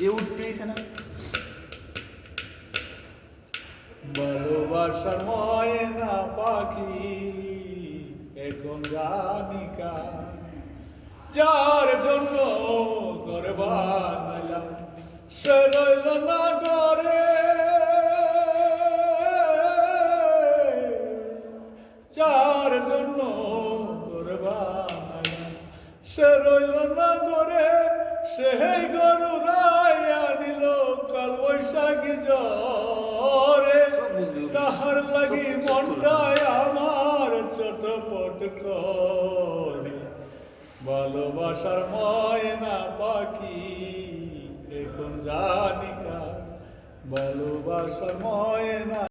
এ উঠতেইছে না। ভালোবাসার ময়না পাখি এখন জানি কার, যার জন্য ঘর বানাইলাম সে রইল না ঘরে, যার জন্য ঘর বানাইলাম সে রইল না ঘরে, সেই গরু রাইয়া নিল কাল বৈশাখী জ্বরে, তাহার লাগি মনটায় আমার চটপট করে। ভালোবাসার ময়না পাখি এখন জানি কার, ভালোবাসার ময়না